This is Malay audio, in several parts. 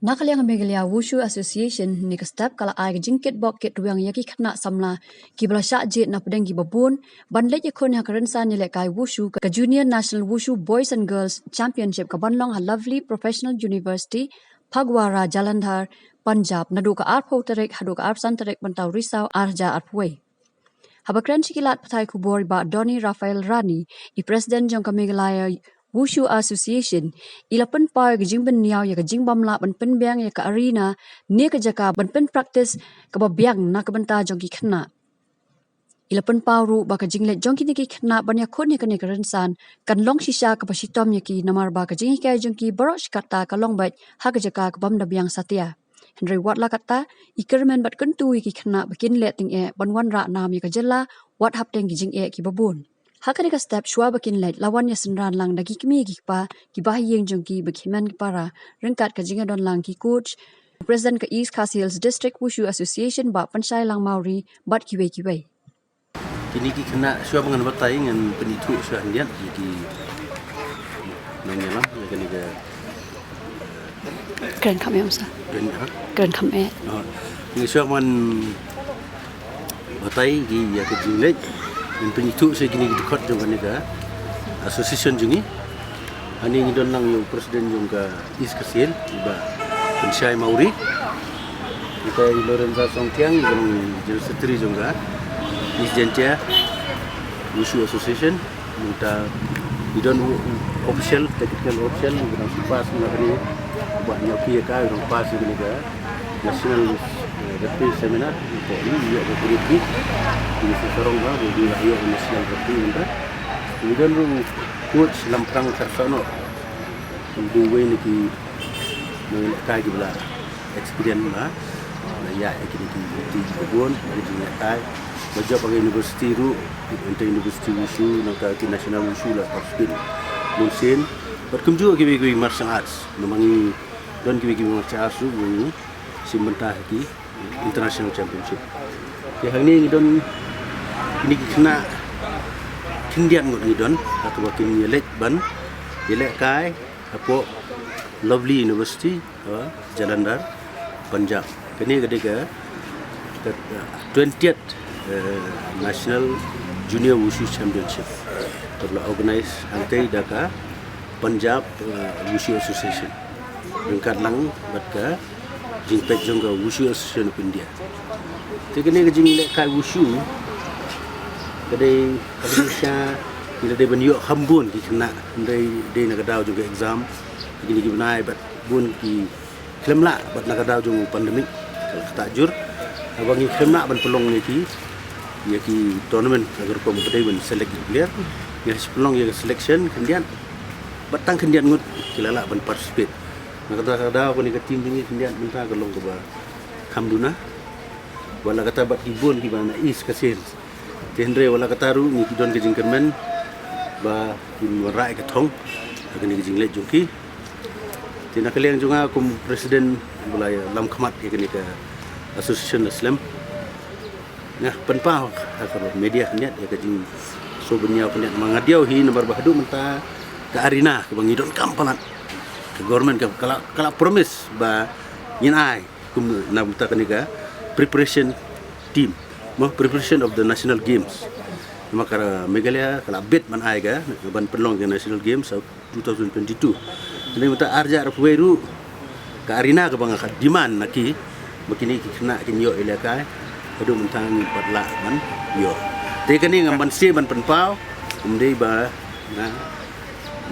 Nakaliang Meghalaya Wushu Association ni ka step kala ai jingkit bok kit ruang yaki khna samla ki bla sha je na pedeng gi babun banlet yakon ha karansa ni le kai wushu ka Junior National Wushu Boys and Girls Championship ka banlong ha Lovely Professional University Phagwara Jalandhar Punjab nadu ka arpho tarek hadu ka arsan tarek bantau risau arja arpwe Habakran sikilat patai kubor ba Donny Rafael Rani i President jong ka Meghalaya Wushu Association ilapan pa gajing benyaw ya gajing bamla ban penbiang ya ka arena ne ka jaka ban pen practice ka babiang na ka banta jong ki khna ilapan pa ru ba ka jinglet jong ki ni ki khna ban ya khon ni ka ne ka ransan kan long shisha ka pasitom ya ki namar ba ka jing ka jong ki barosh kata ka long bat ha ka jaka ka bam da biang satya Henry wat la kata ikermen bat kentu ki khna bakin letting e ban wan ra nam ya ka jela wat hap teng gijing e ki babun Hakani ka step shwa bakin light lawan ya senran lang dagi kmi gi pa ki bahiyeng jongki bakhiman ki para rengkat ka jinga don lang ki coach president ka East Khas Hills District Wushu Association ba pansai lang mauri bat kiwe kini ki kena shwa bangan batai ngan penitu shwa handian ki nanya lah ya kini ke keren kami amsa keren kami ni shwa man batai ki ya ke jinglek dan penitu saya kini dekat dengan negara association jungi ani ni don lang yung presiden yung ka East Khas Hills iba Pensyai Mauri kita Lorenza Songtiang yung general secretary yung ka East Jentia Wushu Association minta di don official technical official yung pas mengenai buat nyoki ka yung pas yung negara national Rugby seminar untuk ini juga berikut ini sekarang dah di ayo nasional rugby kita kemudian coach Lampang Sarsono dua ini ki mengenai ki bela experience lah ya kini di kebun di kai belajar pakai universiti ru untuk universiti Wushu nak ke national Wushu lah participate munsin berkunjung ki martial arts namangi don ki martial arts ru simentah ki international championship. Ya hari ni don ini kena kindian ngot ni don atau bakin yelek ban yelek kai apa Lovely University Jalandhar Punjab. Kini ketika 20th National Junior Wushu Championship telah organize hantai daka Punjab Wushu Association. Ringkat lang batka jingpet jongga Wushu Association of India. Tekene ke jinglek kai Wushu kadai Malaysia bila dia beniok hambun ki kena dai nak daw juga exam gini ki benai bat bun ki klemla bat nak daw jong pandemik takjur abangi klemla ban pelong ni ki ya ki tournament agar kompetisi ban select player ya pelong ya selection kemudian batang kemudian ngut kilala ban participate nak kata ko ni ka team ni kemudian minta kalong ko ba kamduna wala kata bat ibon ki bana East Khas Hills tendre wala kata ru ni don ke jingkermen ba kin rai ka thong agni ke jingle joki tina kaliang junga kum presiden bulaya lam khamat ke ni ka association Islam nah penpa ka media kniat ya ka jing so benya kniat mangadiau hi nomor bahdu menta ka arena ke bangidon kampalan government kala promise ba nginai kum na buta kanika preparation team preparation of the national games maka Meghalaya kala bet man ai ga ban penlong ke national games of 2022 ini buta arja arpueru ka arena ke bang diman naki makini kena kinyo ilakai adu mentang patla man yo te kani ngamban se ban penpau umdei ba na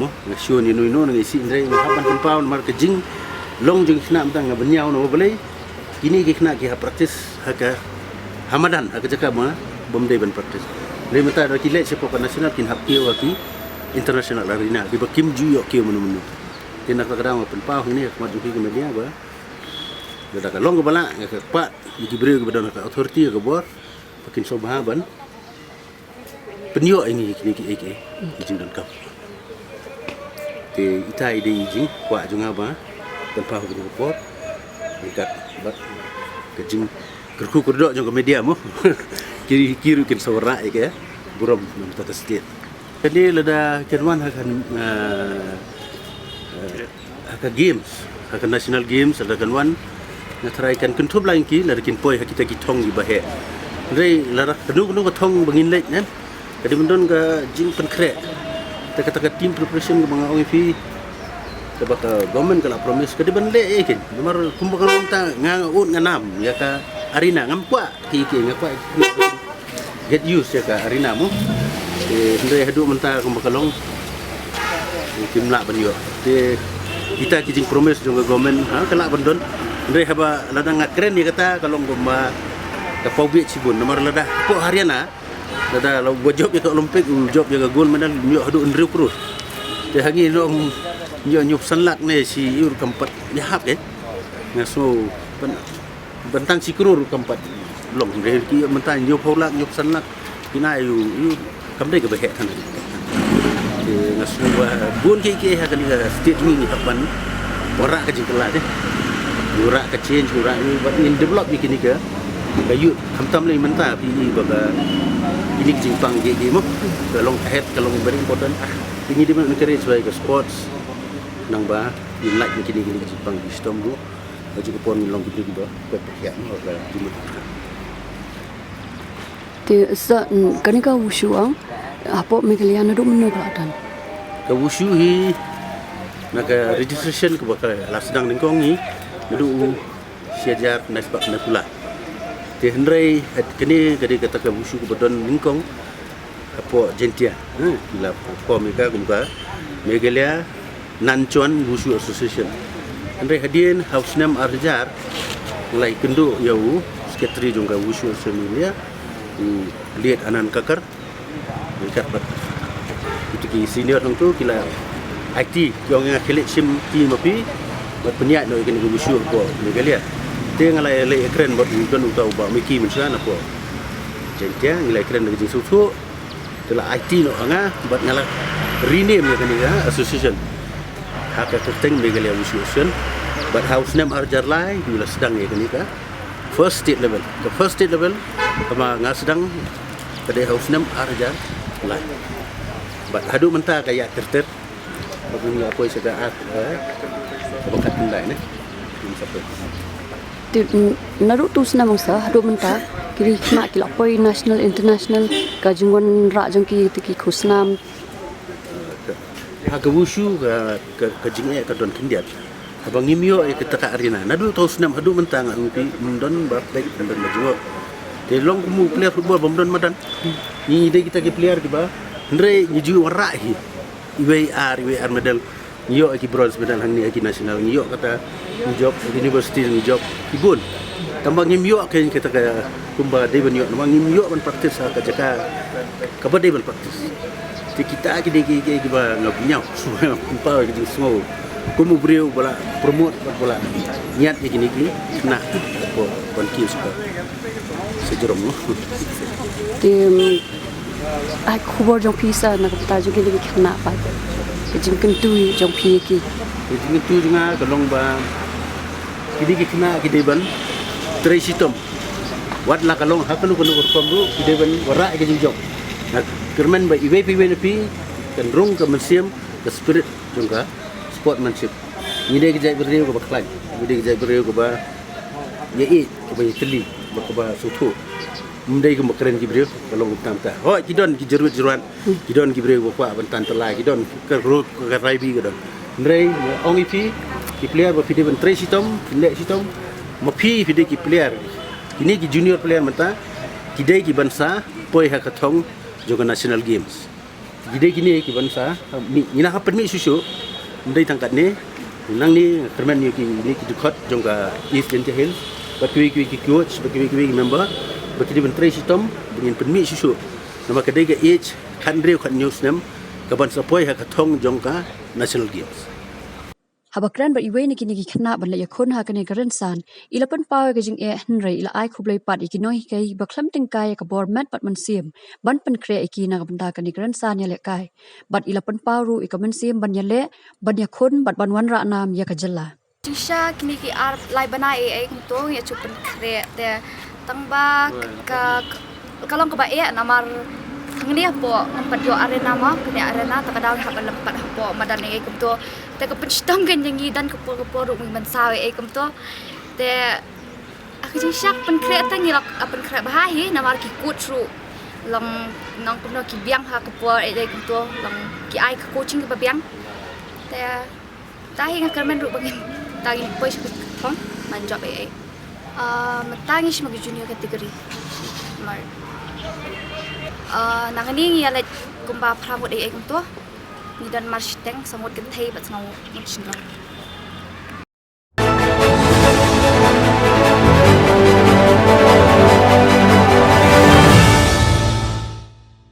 mo ngasyo ni no ngisi indrai haban penpau mar kejing long jing kena mentang ngabenyau no boleh ini kena ki ha practice haka hamadan haka jaka ma bomdei ban practice le mata da kilet sepak nasional kin hak ki waki international arena di bakim ju yo ki menu tina ka kadang penpau ni akmat ju ki media ba da ka long bala ka pa di beri ke badan authority ke bor bakin sobaban penyo ini kini ki ek jing dan kap te itai de jing kwa junga ba tanpa ke bor dekat bat ke jing kerku kerdok jong ke media mo kiri kin sawra ek ya buram tata state kini lada kerman akan games hakan national games ada kan wan na try kan kuntup lain ki la kin poi kita ki thong di bahe rei la kenu ka thong bangin lek kan kadi mendon ka jing pen kre ta kata team preparation ke mga OIP ka baka government kala promise kadi ban le kin nomor kumbak kalong ta nga ut nga nam ya ka arena ngampwa ki ngakwa get used ya ka arena mo ndai hadu menta kumbak kalong tim la ban yo te kita kijing promise jong government ha kala bandon ndai haba ladang keren ya kata kalong gomba ka pobit sibun nomor lada po hariana lada lo job ya ka olimpik job ya ka gold medal yo hadu ndriu krus te hagi lo yo nyup sanlak ne si ur kampat nyahap ngaso bentang si krur kampat long re ki mentan yo pholak nyup sanlak kina yu kamdai ka behe tan ngaso bun ki ha kan state ni hapan ora ka jingkala de ora ka change ora ni in develop ni kini ka kayu hamtam lai menta pi baga ini jingpang ge mo kalong head kalong very important ini di encourage sebagai sports nang ba in like kini jingpang system bu baju pon long gede ba ke ya no ka di te sa kanika wushu ang apo megaliana do menu kelatan ka wushu hi naga registration ke bakal la sedang ningkong ni du siajar nasbak na pula te hendrai kini kadi kata ka wushu ke badon ningkong apo jentia la ko mega kumka megalia Nanchuan Wushu Association. Andai hadian House Nam Arjar mulai kendu yau sekretari juga Wushu Association lihat anan kakar dekat bat itu ki senior nang tu kila IT yang kelik sim team api bat penyak no ikan Wushu ko megalia te ngalai le keren bat don utau ba miki mensan apa jentia ngalai keren dengan susu telah IT no anga bat ngala rename ya kan association hak terteng megalia Association but house name arjar lai mula sedang ya kan first state level the first state level kama nga sedang pada house name arjar lai but hadu menta kaya terter bagi apa sedaat bakat tendai ne naru tu sna mangsa hadu menta kiri na kila poi national international kajungon ra jongki tiki khusnam haga wushu ka jinge ka don kindiat abang ngimyo ke taka arena nadu tau senam hadu mentang angpi mendon ba baik dan majuo te long kumu player football bomdon madan ni de kita ke player ke ba ndre nyiju wara hi IWR medal nyo ki bronze medal hang ni ki national nyo kata job university ni job ibun tambang ngimyo ke kita ka kumba de benyo tambang ngimyo ban praktis ka jaka ka ba de ban praktis kita ki ba ngapnyau semua kumpa ki semua kumu beriu bola promote bola niat ni nak ko kon ki suka sejerom no tim ai khubor jong pisa na kata ju ki khna pa jing kentu jong pi ki jing kentu junga kalong ba ki khna ki deban tresitom wat la kalong hakalu kono kom ru ki deban wara ki jing jong kerman ba IWP kan rung ke museum ke spirit juga sportsmanship ni dia kejai beriu ke baklan ni dia kejai beriu ke ba ye ke ba teli ke ba sutu mendai ke keren ki beriu kalau utam ta ho kidon ki jeruan kidon ki beriu ko bantan telai kidon ke road ke raibi ke don ndrei ongi fi ki player ba fide ben tre sitom le sitom ma fi fide ki player ini ki junior player mata kidai ki bansa poi hakathong juga national games. Jadi gini ki bangsa ina ka permi susu ndai tangkat ni nang ni kerman ni ki dekat juga East Gentle Hills bakwi ki coach bakwi member bakwi bentre sistem dengan permi susu nama kedai ke age kan rew kan news nam ka bangsa poi ha ka thong jongka national games habakran ba iwe ni kini khna ban la yakhon ha kane garan san ilapan pawe ga jing e hnrei ila ai khublei pat ikinoi kai baklam ting kai ka bor mat pat man sim ban pan kre ikina ga banda kani garan san ya le kai bat ilapan paru ikaman sim ban ya le ban yakhon bat ban wan ra nam ya ka jalla tisha kini ki ar lai bana e kunto ya chupan kre te tangba ka kalong ka ba e namar ngni po nampat yo arena ma kini arena takadaw ha lempat po madani e kunto แต่ก็เป็นต้องกันอย่างนี้ดันกับปัวรูมีมันสาวเองกับตัวแต่aku jisyak pen kreatif ni lak pen kreatif bahaya namar ki kutru lang nang pun ki biang ha kapur ai kum tu lang ki ai ka coaching ke biang te tahi nga kermen ru bangin tahi push pon man job ai matangi sebagai junior kategori mar nang ni ya le kumba pramut ai kum tu ni dan march teng samut ke thai bat ngau muchin